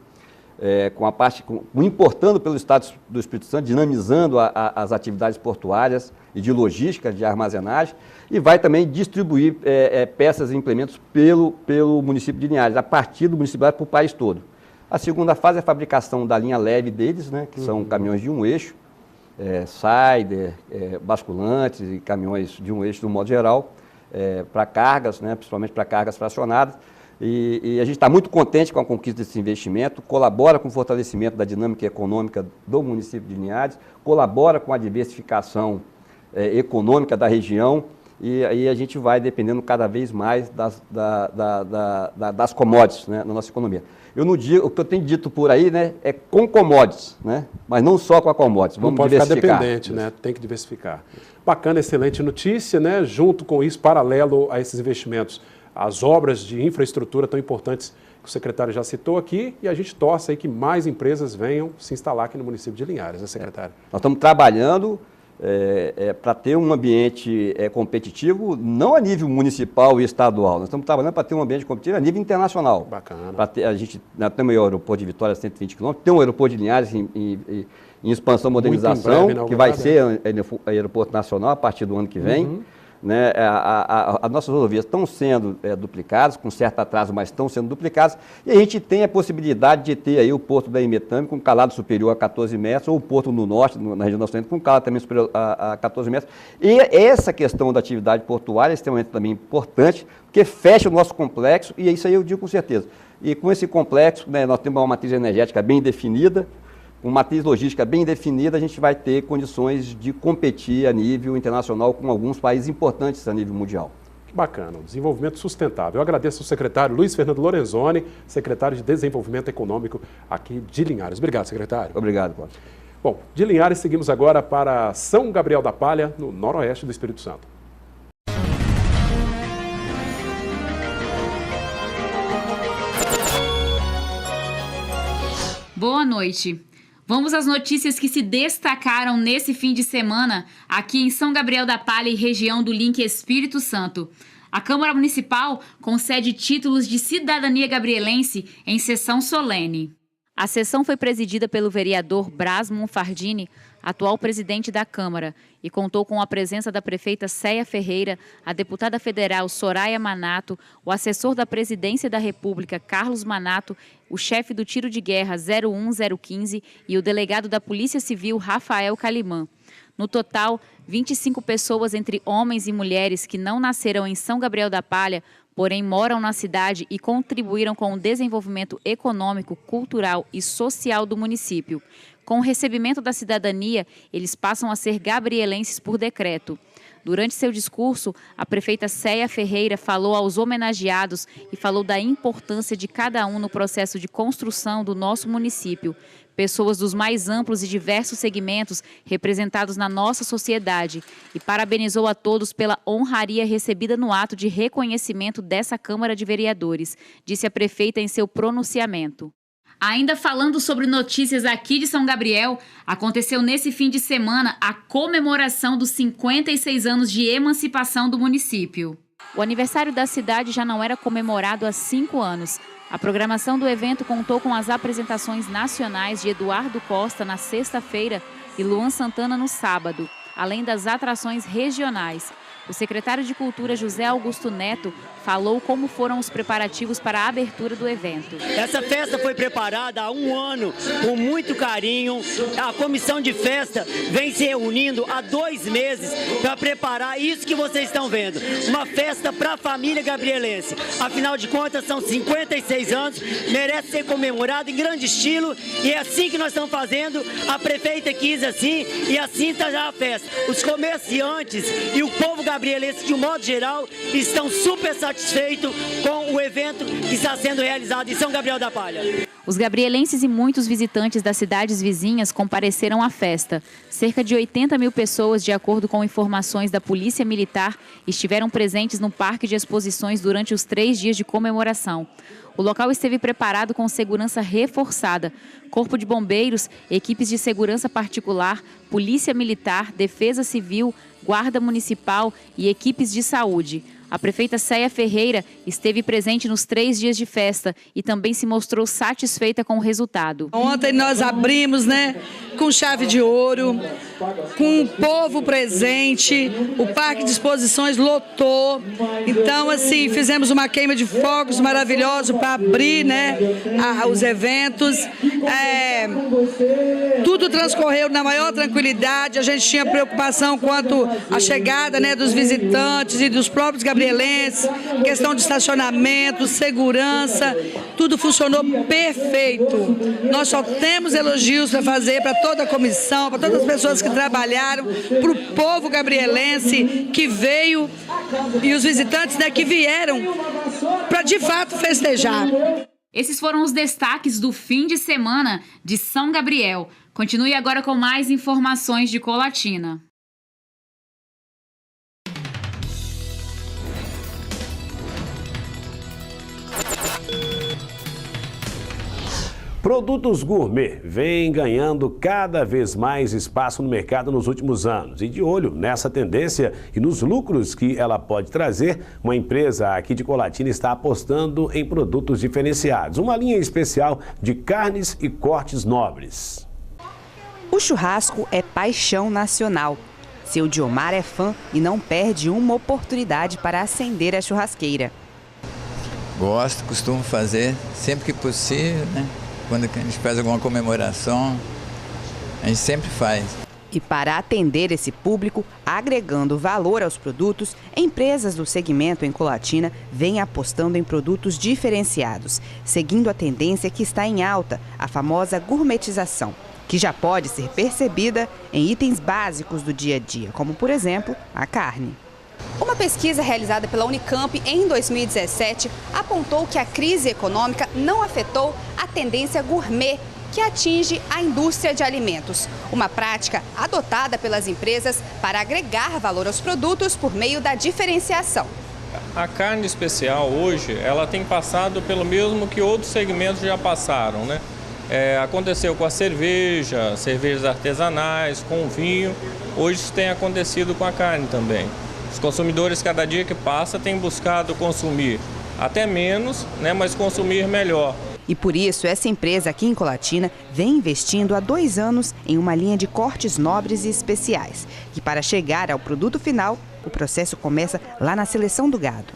importando pelo Estado do Espírito Santo, dinamizando as atividades portuárias e de logística, de armazenagem, e vai também distribuir peças e implementos pelo município de Linhares, a partir do município para o país todo. A segunda fase é a fabricação da linha leve deles, né, que são caminhões de um eixo, Sider, basculantes e caminhões de um eixo, de um modo geral, para cargas, né, principalmente para cargas fracionadas. E a gente está muito contente com a conquista desse investimento, colabora com o fortalecimento da dinâmica econômica do município de Linhares, colabora com a diversificação econômica da região, e aí a gente vai dependendo cada vez mais das commodities, né, na nossa economia. O que eu tenho dito por aí, né, é com commodities, né, mas não só com a commodities. Vamos diversificar. Não pode ficar dependente, né? Tem que diversificar. Bacana, excelente notícia, né? Junto com isso, paralelo a esses investimentos, as obras de infraestrutura tão importantes que o secretário já citou aqui, e a gente torce aí que mais empresas venham se instalar aqui no município de Linhares, né, secretário? Nós estamos trabalhando para ter um ambiente competitivo, não a nível municipal e estadual, nós estamos trabalhando para ter um ambiente competitivo a nível internacional. Bacana. A gente tem o aeroporto de Vitória, 120 km, tem um aeroporto de Linhares em expansão, modernização, que vai ser aeroporto nacional a partir do ano que vem. Né, as nossas rodovias estão sendo duplicadas, com certo atraso, mas estão sendo duplicadas, e a gente tem a possibilidade de ter aí o porto da Imetame com calado superior a 14 metros, ou o porto no norte, na região do Ocidente, com calado também superior a 14 metros. E essa questão da atividade portuária é extremamente também importante, porque fecha o nosso complexo, e isso aí eu digo com certeza. E com esse complexo, né, nós temos uma matriz energética bem definida, com matriz logística bem definida, a gente vai ter condições de competir a nível internacional com alguns países importantes a nível mundial. Que bacana, desenvolvimento sustentável. Eu agradeço ao secretário Luiz Fernando Lorenzoni, secretário de Desenvolvimento Econômico aqui de Linhares. Obrigado, secretário. Obrigado, Cláudio. Bom, de Linhares seguimos agora para São Gabriel da Palha, no noroeste do Espírito Santo. Boa noite. Vamos às notícias que se destacaram nesse fim de semana aqui em São Gabriel da Palha e região do Link Espírito Santo. A Câmara Municipal concede títulos de cidadania gabrielense em sessão solene. A sessão foi presidida pelo vereador Braz Monfardini, atual presidente da Câmara, e contou com a presença da prefeita Céia Ferreira, a deputada federal Soraya Manato, o assessor da Presidência da República, Carlos Manato, o chefe do Tiro de Guerra 01015 e o delegado da Polícia Civil, Rafael Calimã. No total, 25 pessoas entre homens e mulheres que não nasceram em São Gabriel da Palha, porém moram na cidade e contribuíram com o desenvolvimento econômico, cultural e social do município. Com o recebimento da cidadania, eles passam a ser gabrielenses por decreto. Durante seu discurso, a prefeita Céia Ferreira falou aos homenageados e falou da importância de cada um no processo de construção do nosso município. pessoas dos mais amplos e diversos segmentos representados na nossa sociedade e parabenizou a todos pela honraria recebida no ato de reconhecimento dessa Câmara de Vereadores, disse a prefeita em seu pronunciamento. Ainda falando sobre notícias aqui de São Gabriel, aconteceu nesse fim de semana a comemoração dos 56 anos de emancipação do município. O aniversário da cidade já não era comemorado há 5 anos. A programação do evento contou com as apresentações nacionais de Eduardo Costa na sexta-feira e Luan Santana no sábado, além das atrações regionais. O secretário de Cultura, José Augusto Neto, falou como foram os preparativos para a abertura do evento. Essa festa foi preparada há 1 ano, com muito carinho. A comissão de festa vem se reunindo há 2 meses para preparar isso que vocês estão vendo. Uma festa para a família gabrielense. Afinal de contas, são 56 anos, merece ser comemorado em grande estilo e é assim que nós estamos fazendo. A prefeita quis assim e assim está já a festa. Os comerciantes e o povo gabrielense, de um modo geral, estão super satisfeitos com o evento que está sendo realizado em São Gabriel da Palha. Os gabrielenses e muitos visitantes das cidades vizinhas compareceram à festa. Cerca de 80 mil pessoas, de acordo com informações da Polícia Militar, estiveram presentes no Parque de Exposições durante os 3 dias de comemoração. O local esteve preparado com segurança reforçada. Corpo de Bombeiros, equipes de segurança particular, Polícia Militar, Defesa Civil, Guarda Municipal e equipes de saúde. A prefeita Céia Ferreira esteve presente nos 3 dias de festa e também se mostrou satisfeita com o resultado. Ontem nós abrimos, com chave de ouro, com o povo presente, o Parque de Exposições lotou. Então, assim, fizemos uma queima de fogos maravilhosa para abrir, os eventos. Tudo transcorreu na maior tranquilidade. A gente tinha preocupação quanto à chegada, dos visitantes e dos próprios gabrielenses, questão de estacionamento, segurança, tudo funcionou perfeito. Nós só temos elogios para fazer para toda a comissão, para todas as pessoas que trabalharam, para o povo gabrielense que veio e os visitantes que vieram para de fato festejar. Esses foram os destaques do fim de semana de São Gabriel. Continue agora com mais informações de Colatina. Produtos gourmet vêm ganhando cada vez mais espaço no mercado nos últimos anos. E de olho nessa tendência e nos lucros que ela pode trazer, uma empresa aqui de Colatina está apostando em produtos diferenciados. Uma linha especial de carnes e cortes nobres. O churrasco é paixão nacional. Seu Diomar é fã e não perde uma oportunidade para acender a churrasqueira. Gosto, costumo fazer sempre que possível, Quando a gente faz alguma comemoração, a gente sempre faz. E para atender esse público, agregando valor aos produtos, empresas do segmento em Colatina vêm apostando em produtos diferenciados, seguindo a tendência que está em alta, a famosa gourmetização, que já pode ser percebida em itens básicos do dia a dia, como, por exemplo, a carne. Uma pesquisa realizada pela Unicamp em 2017 apontou que a crise econômica não afetou a tendência gourmet, que atinge a indústria de alimentos. Uma prática adotada pelas empresas para agregar valor aos produtos por meio da diferenciação. A carne especial hoje, ela tem passado pelo mesmo que outros segmentos já passaram, aconteceu com a cervejas artesanais, com o vinho. Hoje isso tem acontecido com a carne também. Os consumidores, cada dia que passa, têm buscado consumir até menos, mas consumir melhor. E por isso, essa empresa aqui em Colatina vem investindo há 2 anos em uma linha de cortes nobres e especiais. E para chegar ao produto final, o processo começa lá na seleção do gado.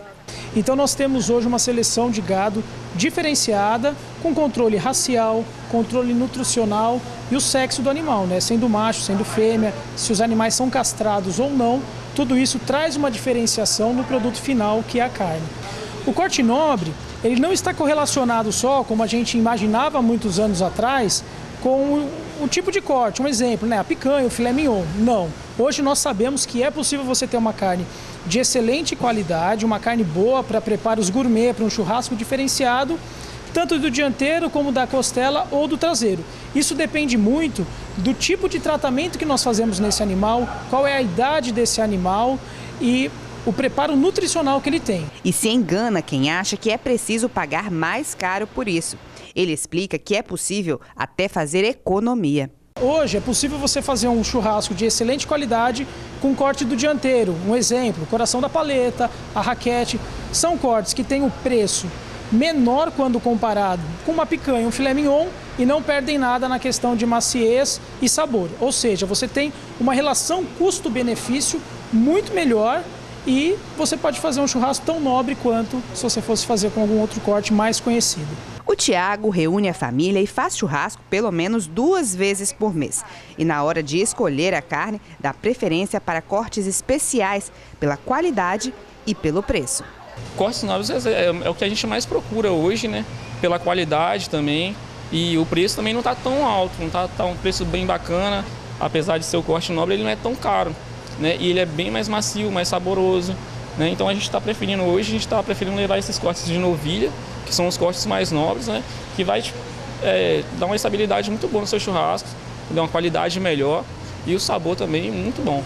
Então nós temos hoje uma seleção de gado diferenciada, com controle racial, controle nutricional e o sexo do animal, sendo macho, sendo fêmea, se os animais são castrados ou não. Tudo isso traz uma diferenciação no produto final, que é a carne. O corte nobre, ele não está correlacionado só, como a gente imaginava há muitos anos atrás, com o tipo de corte. Um exemplo, a picanha, o filé mignon. Não. Hoje nós sabemos que é possível você ter uma carne de excelente qualidade, uma carne boa para preparos gourmet, para um churrasco diferenciado, tanto do dianteiro como da costela ou do traseiro. Isso depende muito do tipo de tratamento que nós fazemos nesse animal, qual é a idade desse animal e o preparo nutricional que ele tem. E se engana quem acha que é preciso pagar mais caro por isso. Ele explica que é possível até fazer economia. Hoje é possível você fazer um churrasco de excelente qualidade com corte do dianteiro. Um exemplo, coração da paleta, a raquete. São cortes que têm o preço menor quando comparado com uma picanha, um filé mignon, e não perdem nada na questão de maciez e sabor. Ou seja, você tem uma relação custo-benefício muito melhor e você pode fazer um churrasco tão nobre quanto se você fosse fazer com algum outro corte mais conhecido. O Tiago reúne a família e faz churrasco pelo menos 2 vezes por mês. E na hora de escolher a carne, dá preferência para cortes especiais, pela qualidade e pelo preço. Cortes nobres é o que a gente mais procura hoje, né? Pela qualidade também. E o preço também não está tão alto, não está um preço bem bacana. Apesar de ser o corte nobre, ele não é tão caro, né? E ele é bem mais macio, mais saboroso, né? Então a gente está preferindo hoje, levar esses cortes de novilha, que são os cortes mais nobres, né? Que vai dar uma estabilidade muito boa no seu churrasco, dá uma qualidade melhor e o sabor também muito bom.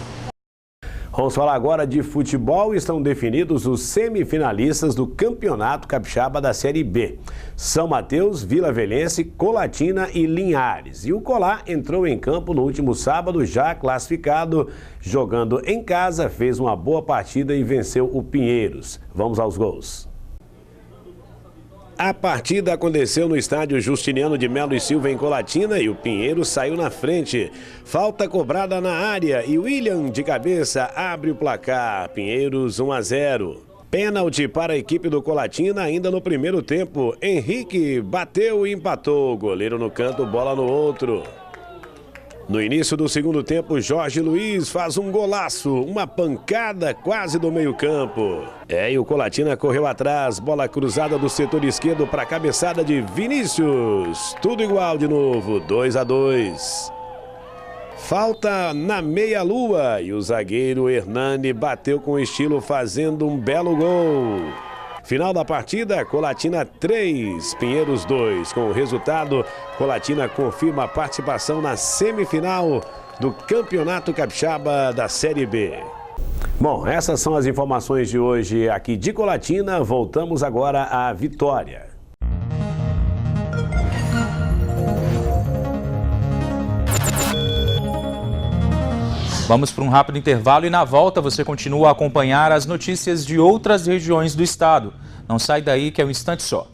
Vamos falar agora de futebol. Estão definidos os semifinalistas do Campeonato Capixaba da Série B. São Mateus, Vila Velhense, Colatina e Linhares. E o Colar entrou em campo no último sábado, já classificado, jogando em casa, fez uma boa partida e venceu o Pinheiros. Vamos aos gols. A partida aconteceu no estádio Justiniano de Melo e Silva, em Colatina, e o Pinheiro saiu na frente. Falta cobrada na área e William, de cabeça, abre o placar. Pinheiros 1-0. Pênalti para a equipe do Colatina ainda no primeiro tempo. Henrique bateu e empatou. Goleiro no canto, bola no outro. No início do segundo tempo, Jorge Luiz faz um golaço, uma pancada quase do meio-campo. E o Colatina correu atrás, bola cruzada do setor esquerdo para a cabeçada de Vinícius. Tudo igual de novo, 2-2. Falta na meia-lua e o zagueiro Hernani bateu com estilo, fazendo um belo gol. Final da partida, Colatina 3, Pinheiros 2. Com o resultado, Colatina confirma a participação na semifinal do Campeonato Capixaba da Série B. Bom, essas são as informações de hoje aqui de Colatina. Voltamos agora à Vitória. Vamos para um rápido intervalo e na volta você continua a acompanhar as notícias de outras regiões do estado. Não sai daí que é um instante só.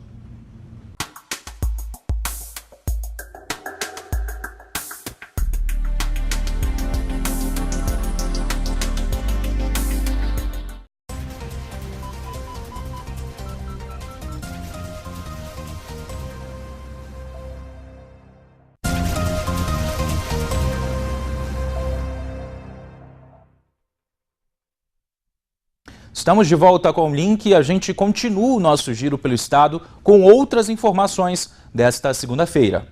Estamos de volta com o link e a gente continua o nosso giro pelo estado com outras informações desta segunda-feira.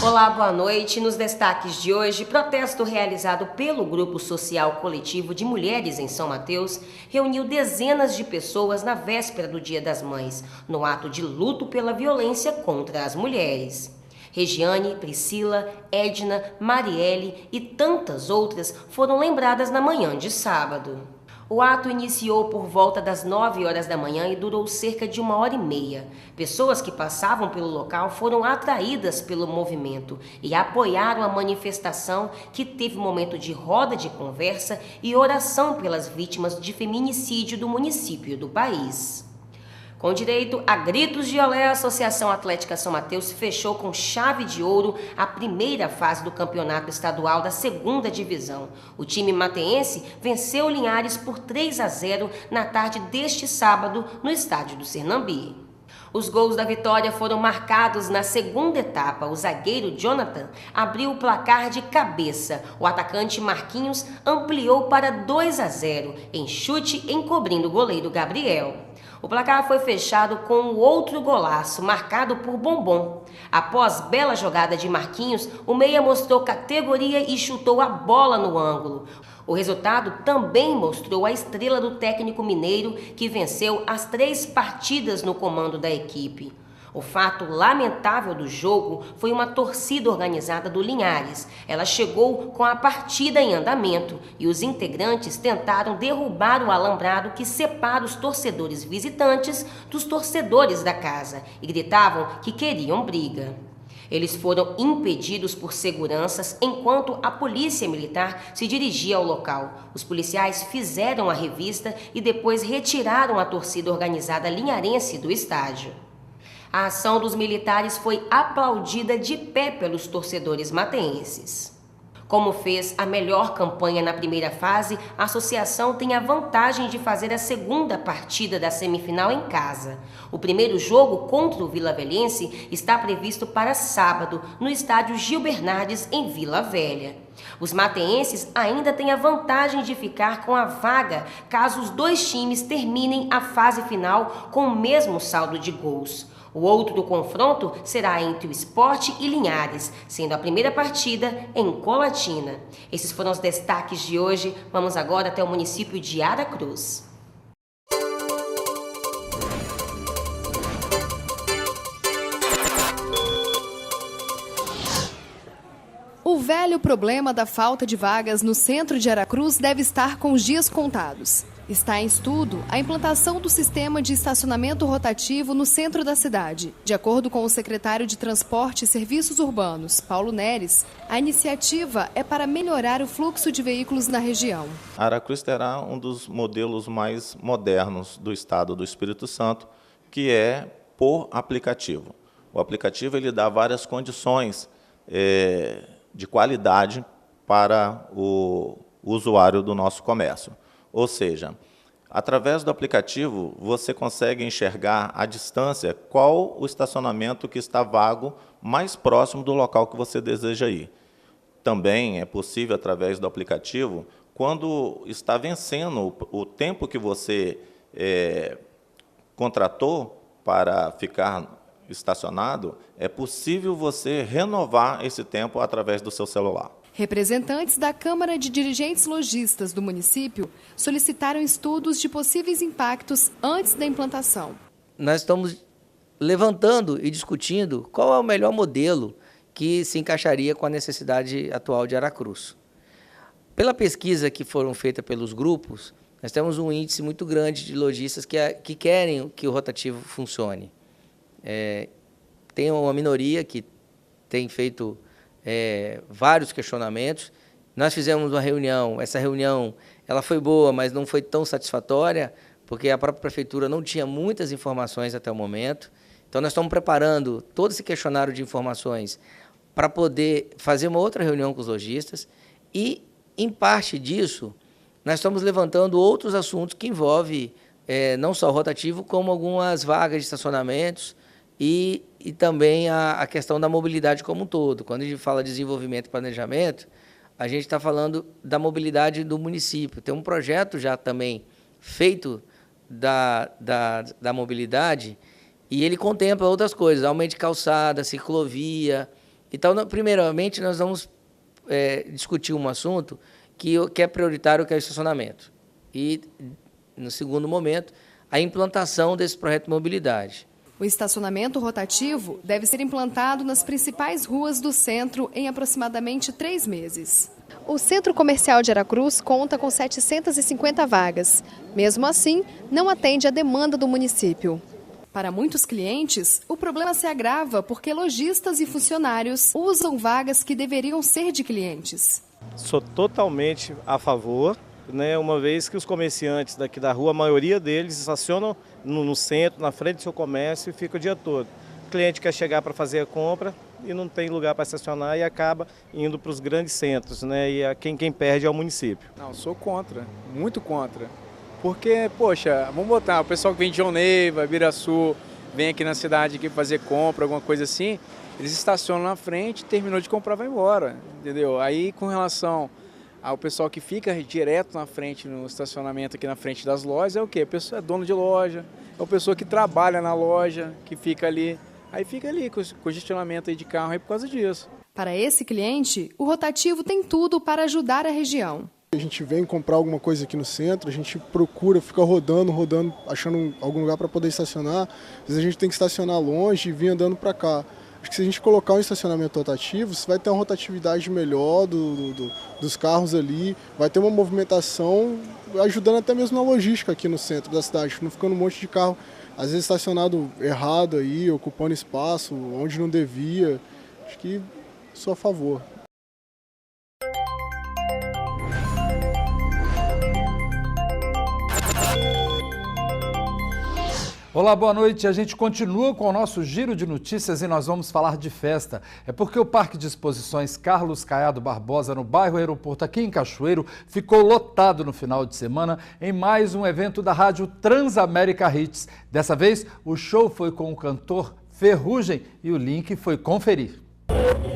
Olá, boa noite. Nos destaques de hoje, protesto realizado pelo Grupo Social Coletivo de Mulheres em São Mateus reuniu dezenas de pessoas na véspera do Dia das Mães, no ato de luto pela violência contra as mulheres. Regiane, Priscila, Edna, Marielle e tantas outras foram lembradas na manhã de sábado. O ato iniciou por volta das 9 horas da manhã e durou cerca de 1h30. Pessoas que passavam pelo local foram atraídas pelo movimento e apoiaram a manifestação, que teve momento de roda de conversa e oração pelas vítimas de feminicídio do município do país. Com direito a gritos de olé, a Associação Atlética São Mateus fechou com chave de ouro a primeira fase do campeonato estadual da 2ª divisão. O time mateense venceu o Linhares por 3-0 na tarde deste sábado no estádio do Sernambi. Os gols da vitória foram marcados na segunda etapa. O zagueiro Jonathan abriu o placar de cabeça. O atacante Marquinhos ampliou para 2-0 em chute, encobrindo o goleiro Gabriel. O placar foi fechado com outro golaço, marcado por Bombom. Após bela jogada de Marquinhos, o meia mostrou categoria e chutou a bola no ângulo. O resultado também mostrou a estrela do técnico mineiro, que venceu as 3 partidas no comando da equipe. O fato lamentável do jogo foi uma torcida organizada do Linhares. Ela chegou com a partida em andamento e os integrantes tentaram derrubar o alambrado que separa os torcedores visitantes dos torcedores da casa e gritavam que queriam briga. Eles foram impedidos por seguranças enquanto a polícia militar se dirigia ao local. Os policiais fizeram a revista e depois retiraram a torcida organizada linharense do estádio. A ação dos militares foi aplaudida de pé pelos torcedores mateenses. Como fez a melhor campanha na primeira fase, a associação tem a vantagem de fazer a segunda partida da semifinal em casa. O primeiro jogo contra o Vila Velhense está previsto para sábado, no estádio Gil Bernardes, em Vila Velha. Os mateenses ainda têm a vantagem de ficar com a vaga caso os 2 times terminem a fase final com o mesmo saldo de gols. O outro confronto será entre o Sport e Linhares, sendo a primeira partida em Colatina. Esses foram os destaques de hoje. Vamos agora até o município de Aracruz. O velho problema da falta de vagas no centro de Aracruz deve estar com os dias contados. Está em estudo a implantação do sistema de estacionamento rotativo no centro da cidade. De acordo com o secretário de Transporte e Serviços Urbanos, Paulo Neres, a iniciativa é para melhorar o fluxo de veículos na região. Aracruz terá um dos modelos mais modernos do estado do Espírito Santo, que é por aplicativo. O aplicativo ele dá várias condições de qualidade para o usuário do nosso comércio. Ou seja, através do aplicativo, você consegue enxergar à distância qual o estacionamento que está vago mais próximo do local que você deseja ir. Também é possível, através do aplicativo, quando está vencendo o tempo que você contratou para ficar estacionado, é possível você renovar esse tempo através do seu celular. Representantes da Câmara de Dirigentes Lojistas do município solicitaram estudos de possíveis impactos antes da implantação. Nós estamos levantando e discutindo qual é o melhor modelo que se encaixaria com a necessidade atual de Aracruz. Pela pesquisa que foram feitas pelos grupos, nós temos um índice muito grande de lojistas que querem que o rotativo funcione. Tem uma minoria que tem feito vários questionamentos. Nós fizemos uma reunião, essa reunião ela foi boa, mas não foi tão satisfatória, porque a própria prefeitura não tinha muitas informações até o momento. Então, nós estamos preparando todo esse questionário de informações para poder fazer uma outra reunião com os lojistas e, em parte disso, nós estamos levantando outros assuntos que envolvem não só o rotativo, como algumas vagas de estacionamentos e também a questão da mobilidade como um todo. Quando a gente fala de desenvolvimento e planejamento, a gente está falando da mobilidade do município. Tem um projeto já também feito da mobilidade e ele contempla outras coisas, aumento de calçada, ciclovia. Então, primeiramente, nós vamos discutir um assunto que é prioritário, que é o estacionamento. E, no segundo momento, a implantação desse projeto de mobilidade. O estacionamento rotativo deve ser implantado nas principais ruas do centro em aproximadamente 3 meses. O Centro Comercial de Aracruz conta com 750 vagas. Mesmo assim, não atende à demanda do município. Para muitos clientes, o problema se agrava porque lojistas e funcionários usam vagas que deveriam ser de clientes. Sou totalmente a favor, uma vez que os comerciantes daqui da rua, a maioria deles estacionam no centro, na frente do seu comércio e fica o dia todo. O cliente quer chegar para fazer a compra e não tem lugar para estacionar e acaba indo para os grandes centros, e quem perde é o município. Não, sou contra, muito contra. Porque, poxa, vamos botar, o pessoal que vem de João Neiva, Biraçu, vem aqui na cidade aqui fazer compra, alguma coisa assim, eles estacionam na frente, terminou de comprar, vai embora, entendeu? Aí, com relação Aí o pessoal que fica direto na frente, no estacionamento aqui na frente das lojas, é o quê? A pessoa é dono de loja, é a pessoa que trabalha na loja, que fica ali. Aí fica ali com o congestionamento aí de carro aí por causa disso. Para esse cliente, o rotativo tem tudo para ajudar a região. A gente vem comprar alguma coisa aqui no centro, a gente procura, fica rodando, achando algum lugar para poder estacionar. Às vezes a gente tem que estacionar longe e vir andando para cá. Acho que se a gente colocar um estacionamento rotativo, você vai ter uma rotatividade melhor dos carros ali, vai ter uma movimentação ajudando até mesmo na logística aqui no centro da cidade, não ficando um monte de carro, às vezes estacionado errado aí, ocupando espaço onde não devia. Acho que sou a favor. Olá, boa noite. A gente continua com o nosso giro de notícias e nós vamos falar de festa. É porque o Parque de Exposições Carlos Caiado Barbosa, no bairro Aeroporto, aqui em Cachoeiro, ficou lotado no final de semana em mais um evento da rádio Transamérica Hits. Dessa vez, o show foi com o cantor Ferrugem e o link foi conferir.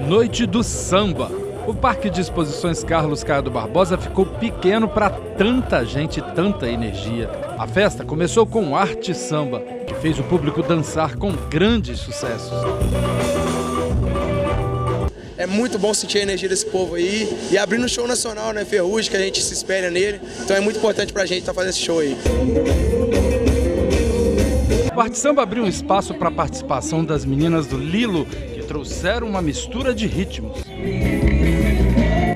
Noite do Samba. O Parque de Exposições Carlos Caiado Barbosa ficou pequeno para tanta gente e tanta energia. A festa começou com Arte Samba, que fez o público dançar com grandes sucessos. É muito bom sentir a energia desse povo aí e abrindo um show nacional, né, Ferrugem, que a gente se espelha nele. Então é muito importante pra gente estar fazendo esse show aí. O Arte Samba abriu um espaço para a participação das meninas do Lilo, que trouxeram uma mistura de ritmos.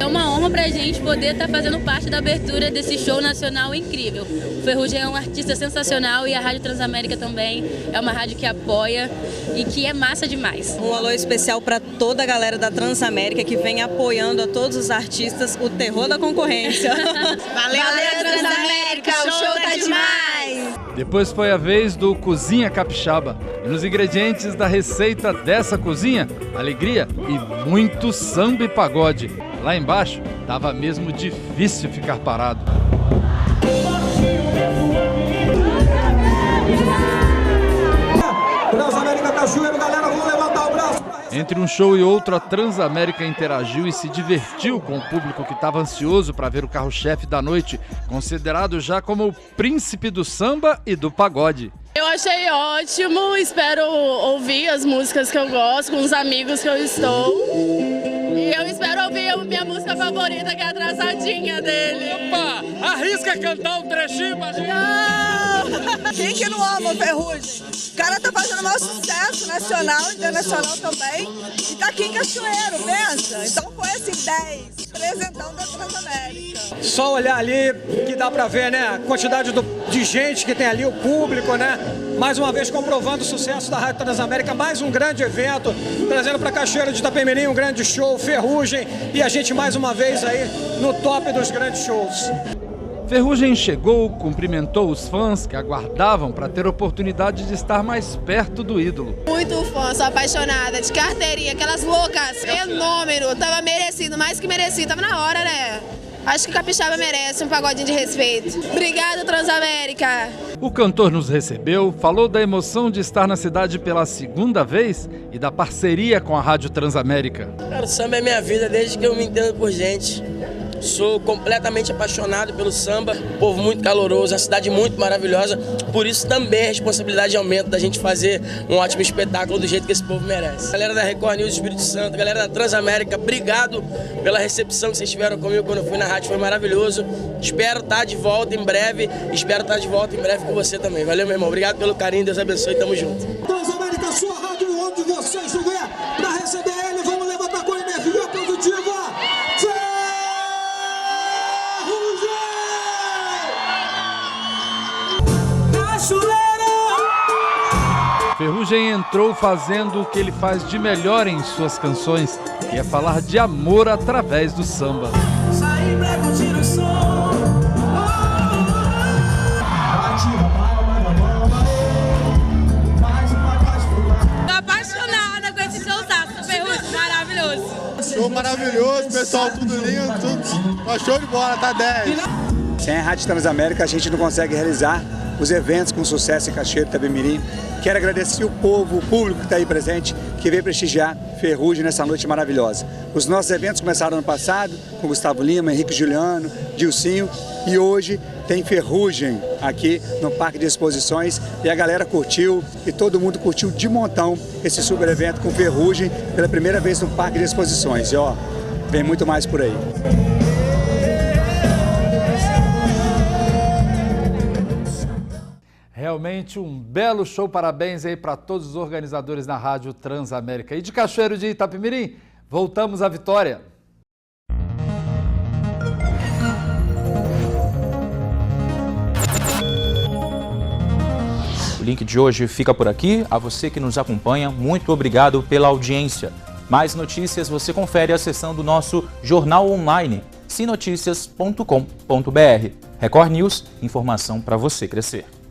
É uma honra pra gente poder estar fazendo parte da abertura desse show nacional incrível. O Ferrugem é um artista sensacional e a Rádio Transamérica também é uma rádio que apoia e que é massa demais. Um alô especial para toda a galera da Transamérica que vem apoiando a todos os artistas, o terror da concorrência. Valeu, Transamérica, o show tá demais! Depois foi a vez do Cozinha Capixaba. E nos ingredientes da receita dessa cozinha, alegria e muito samba e pagode. Lá embaixo, tava mesmo difícil ficar parado. Transamérica Cachoeiro, galera, vamos levantar o braço. Entre um show e outro, a Transamérica interagiu e se divertiu com o público que estava ansioso para ver o carro-chefe da noite, considerado já como o príncipe do samba e do pagode. Eu achei ótimo, espero ouvir as músicas que eu gosto, com os amigos que eu estou. E eu espero ouvir a minha música favorita, que é a Atrasadinha dele. Opa, arrisca cantar um trechinho pra gente. Não! Quem que não ama o Ferrugem? O cara tá fazendo o maior sucesso nacional, internacional também. E tá aqui em Cachoeiro, pensa. Então foi assim, 10. Representando da Transamérica. Só olhar ali que dá pra ver, né? A quantidade de gente que tem ali, o público, né? Mais uma vez comprovando o sucesso da Rádio Transamérica, mais um grande evento, trazendo para Cachoeiro de Itapemirim um grande show, Ferrugem, e a gente mais uma vez aí no top dos grandes shows. Ferrugem chegou, cumprimentou os fãs que aguardavam para ter oportunidade de estar mais perto do ídolo. Muito fã, sou apaixonada, de carteirinha, aquelas loucas, fenômeno, tava merecido, mais que merecido, tava na hora, né? Acho que o Capixaba merece um pagodinho de respeito. Obrigada, Transamérica! O cantor nos recebeu, falou da emoção de estar na cidade pela segunda vez e da parceria com a Rádio Transamérica. Cara, o samba é minha vida desde que eu me entendo por gente. Sou completamente apaixonado pelo samba, povo muito caloroso, a cidade muito maravilhosa. Por isso também a responsabilidade aumenta da gente fazer um ótimo espetáculo do jeito que esse povo merece. Galera da Record News Espírito Santo, galera da Transamérica, obrigado pela recepção que vocês tiveram comigo quando eu fui na rádio, foi maravilhoso. Espero estar de volta em breve, com você também. Valeu, meu irmão, obrigado pelo carinho, Deus abençoe, tamo junto. Transamérica, sua rádio, onde você estiver, pra receber ele, vamos levantar com energia produtiva. Ferrugem entrou fazendo o que ele faz de melhor em suas canções, que é falar de amor através do samba. Tô apaixonada com esse showzaço, Ferrugem, maravilhoso. Show maravilhoso, pessoal, tudo lindo, tudo show de bola, tá 10. Sem a Rádio Transamérica a gente não consegue realizar os eventos com sucesso em Cachoeiro de Itapemirim. Quero agradecer o povo, o público que está aí presente, que veio prestigiar Ferrugem nessa noite maravilhosa. Os nossos eventos começaram ano passado, com Gustavo Lima, Henrique Juliano, Dilcinho, e hoje tem Ferrugem aqui no Parque de Exposições, e a galera curtiu, e todo mundo curtiu de montão esse super evento com Ferrugem pela primeira vez no Parque de Exposições. E ó, vem muito mais por aí. Realmente um belo show, parabéns aí para todos os organizadores da Rádio Transamérica. E de Cachoeiro de Itapemirim, voltamos à Vitória. O link de hoje fica por aqui. A você que nos acompanha, muito obrigado pela audiência. Mais notícias você confere acessando o nosso jornal online, sinoticias.com.br. Record News, informação para você crescer.